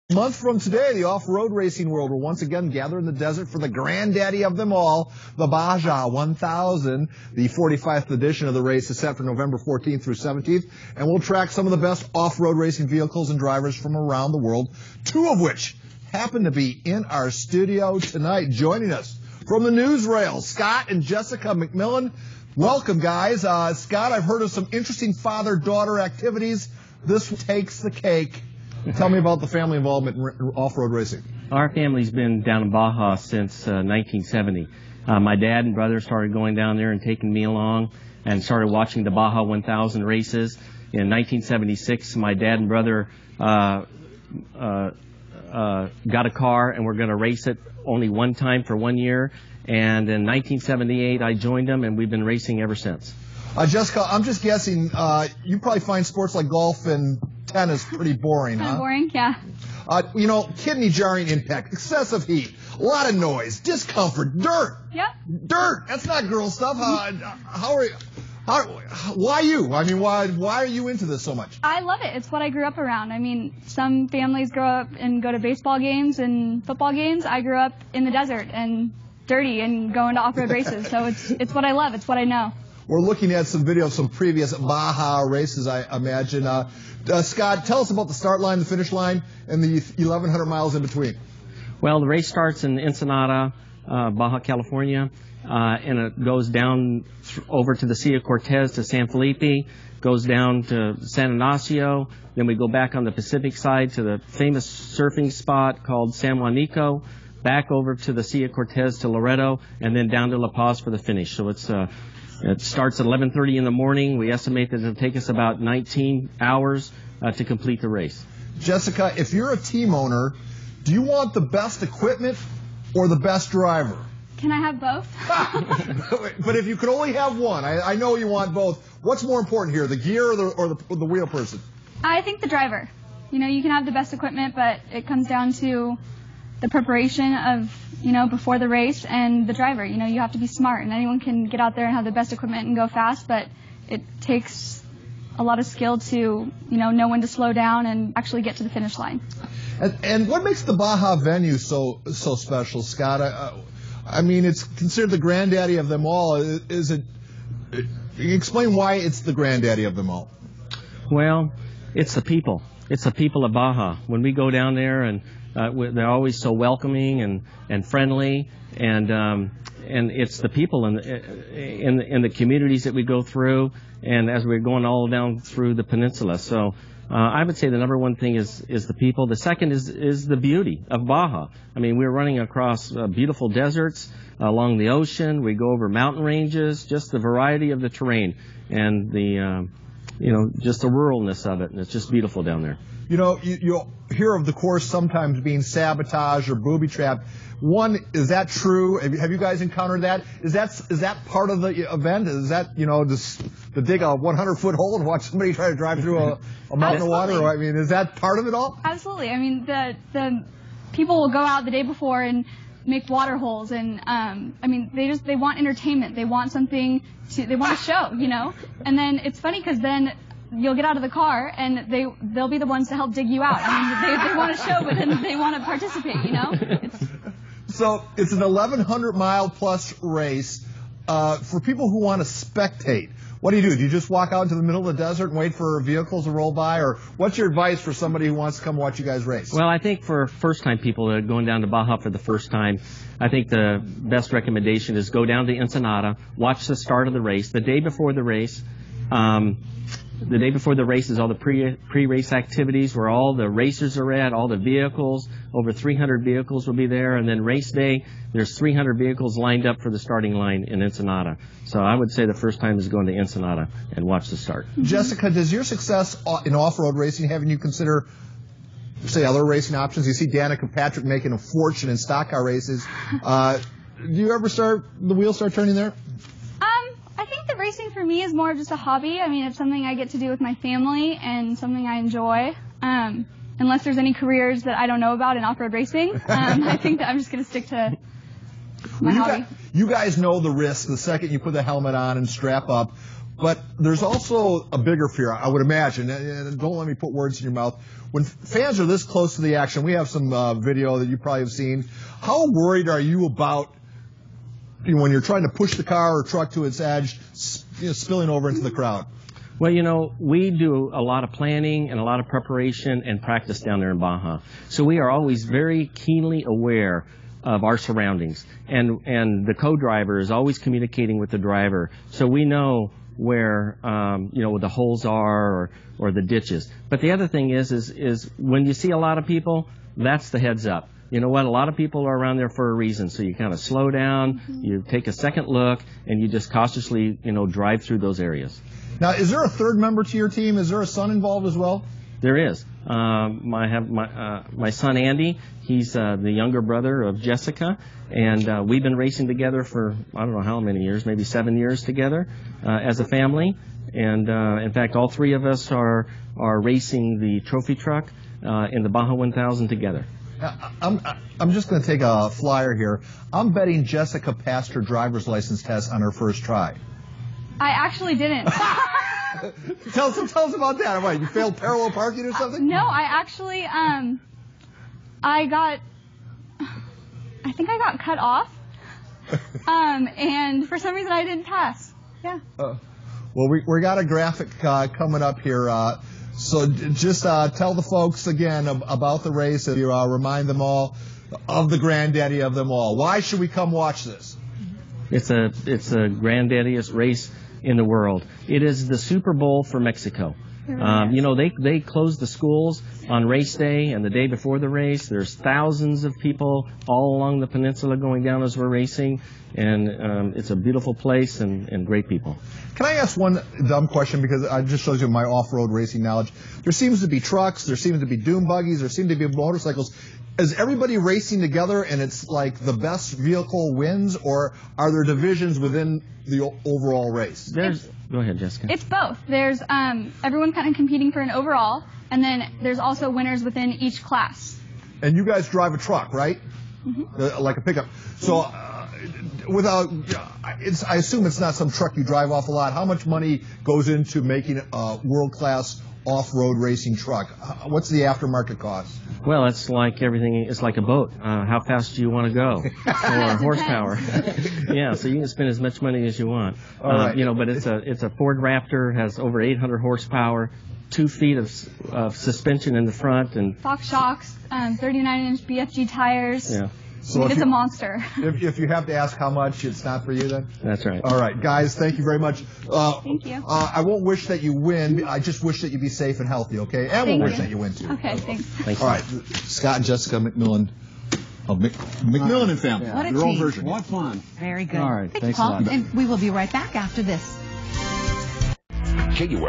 A month from today, the off-road racing world will once again gather in the desert for the granddaddy of them all, the Baja 1000. The 45th edition of the race is set for November 14th through 17th, and we'll track some of the best off-road racing vehicles and drivers from around the world, two of which happen to be in our studio tonight. Joining us from the newsreel, Scott and Jessica McMillin. Welcome, guys. Scott, I've heard of some interesting father-daughter activities. This takes the cake. Tell me about the family involvement in off-road racing. Our family's been down in Baja since 1970. My dad and brother started going down there and taking me along and started watching the Baja 1000 races. In 1976, my dad and brother got a car and were going to race it only one time for 1 year. And in 1978, I joined them, and we've been racing ever since. Jessica, I'm just guessing you probably find sports like golf and tennis pretty boring, huh? Boring, yeah. Kidney jarring impact, excessive heat, a lot of noise, discomfort, dirt. Yep. Dirt. That's not girl stuff. Why you? I mean, why are you into this so much? I love it. It's what I grew up around. I mean, some families grow up and go to baseball games and football games. I grew up in the desert and dirty and going to off-road races. So it's what I love. It's what I know. We're looking at some video of some previous Baja races, I imagine. Scott, tell us about the start line, the finish line, and the 1,100 miles in between. Well, the race starts in Ensenada, Baja California, and it goes down over to the Sea of Cortez to San Felipe, goes down to San Ignacio, then we go back on the Pacific side to the famous surfing spot called San Juanico, back over to the Sea of Cortez to Loreto, and then down to La Paz for the finish. So it starts at 11:30 in the morning. We estimate that it'll take us about 19 hours to complete the race. Jessica, if you're a team owner, do you want the best equipment or the best driver? Can I have both? But if you could only have one, I know you want both. What's more important here, the gear or the wheel person? I think the driver. You can have the best equipment, but it comes down to the preparation of, before the race and the driver. You have to be smart, and anyone can get out there and have the best equipment and go fast, but it takes a lot of skill to, know when to slow down and actually get to the finish line. And what makes the Baja venue so special, Scott? I mean, it's considered the granddaddy of them all. Is it? Explain why it's the granddaddy of them all. Well, it's the people. It's the people of Baja. When we go down there, and they're always so welcoming and friendly, and it's the people in the communities that we go through, and as we're going all down through the peninsula. So I would say the number one thing is the people. The second is the beauty of Baja. I mean, we're running across beautiful deserts along the ocean. We go over mountain ranges, just the variety of the terrain and the just the ruralness of it, and it's just beautiful down there. You'll hear of the course sometimes being sabotaged or booby-trapped. One, is that true? Have you guys encountered that? Is that part of the event? Is that, to dig a 100-foot hole and watch somebody try to drive through a mountain of water? I mean, is that part of it all? Absolutely. I mean, the people will go out the day before and make water holes, and they want entertainment. They want something they want a show, And then it's funny because then you'll get out of the car and they'll be the ones to help dig you out. I mean, they want a show, but then they want to participate, So it's an 1,100-mile plus race. For people who want to spectate, what do? Do you just walk out into the middle of the desert and wait for vehicles to roll by? Or what's your advice for somebody who wants to come watch you guys race? Well, I think for first-time people that are going down to Baja for the first time, I think the best recommendation is go down to Ensenada, watch the start of the race. The day before the race, is all the pre-race activities where all the racers are at, all the vehicles. Over 300 vehicles will be there. And then race day, there's 300 vehicles lined up for the starting line in Ensenada. So I would say the first time is going to Ensenada and watch the start. Jessica, does your success in off-road racing having you consider, say, other racing options? You see Danica Patrick making a fortune in stock car races. Do you ever the wheels start turning there? I think that racing for me is more of just a hobby. I mean, it's something I get to do with my family and something I enjoy. Unless there's any careers that I don't know about in off-road racing, I think that I'm just going to stick to my hobby. You guys know the risk the second you put the helmet on and strap up. But there's also a bigger fear, I would imagine, and don't let me put words in your mouth. When fans are this close to the action, we have some video that you probably have seen. How worried are you about when you're trying to push the car or truck to its edge, spilling over into the crowd? Well, we do a lot of planning and a lot of preparation and practice down there in Baja. So we are always very keenly aware of our surroundings. And the co-driver is always communicating with the driver. So we know where, the holes are or the ditches. But the other thing is when you see a lot of people, that's the heads up. You know what? A lot of people are around there for a reason. So you kind of slow down, you take a second look, and you just cautiously, drive through those areas. Now, is there a third member to your team? Is there a son involved as well? There is. I have my son Andy. He's the younger brother of Jessica, and we've been racing together for I don't know how many years, maybe 7 years together as a family. And in fact, all three of us are racing the trophy truck in the Baja 1000 together. I'm just going to take a flyer here. I'm betting Jessica passed her driver's license test on her first try. I actually didn't. Tell us about that. What, you failed parallel parking or something? No, I actually, I think I got cut off. And for some reason I didn't pass. Yeah. Well, we got a graphic coming up here. So just tell the folks again about the race. You remind them all of the granddaddy of them all. Why should we come watch this? It's a granddaddiest race in the world. It is the Super Bowl for Mexico. They close the schools on race day and the day before the race. There's thousands of people all along the peninsula going down as we're racing, and it's a beautiful place and great people. Can I ask one dumb question, because it just shows you my off-road racing knowledge? There seems to be trucks, there seem to be dune buggies, there seem to be motorcycles. Is everybody racing together and it's like the best vehicle wins, or are there divisions within the overall race? Go ahead, Jessica. It's both. There's everyone kind of competing for an overall, and then there's also winners within each class. And you guys drive a truck, right? Mm-hmm. Like a pickup. So I assume it's not some truck you drive off a lot. How much money goes into making a world-class off-road racing truck? What's the aftermarket cost? Well, it's like everything. It's like a boat. How fast do you want to go? Or horsepower? Yeah, so you can spend as much money as you want. All right. But it's a Ford Raptor, has over 800 horsepower, 2 feet of suspension in the front, and Fox shocks, 39-inch BFG tires. Yeah. So it's a monster. If you have to ask how much, it's not for you then? That's right. All right, guys, thank you very much. Thank you. I won't wish that you win. I just wish that you be safe and healthy, okay? And we'll wish that you win, too. Okay, thanks. Thanks. All right, Scott and Jessica McMillin of McMillin and Family. What a Your own team. version. What fun. Very good. All right, Thanks, a Paul. lot. And we will be right back after this. KUS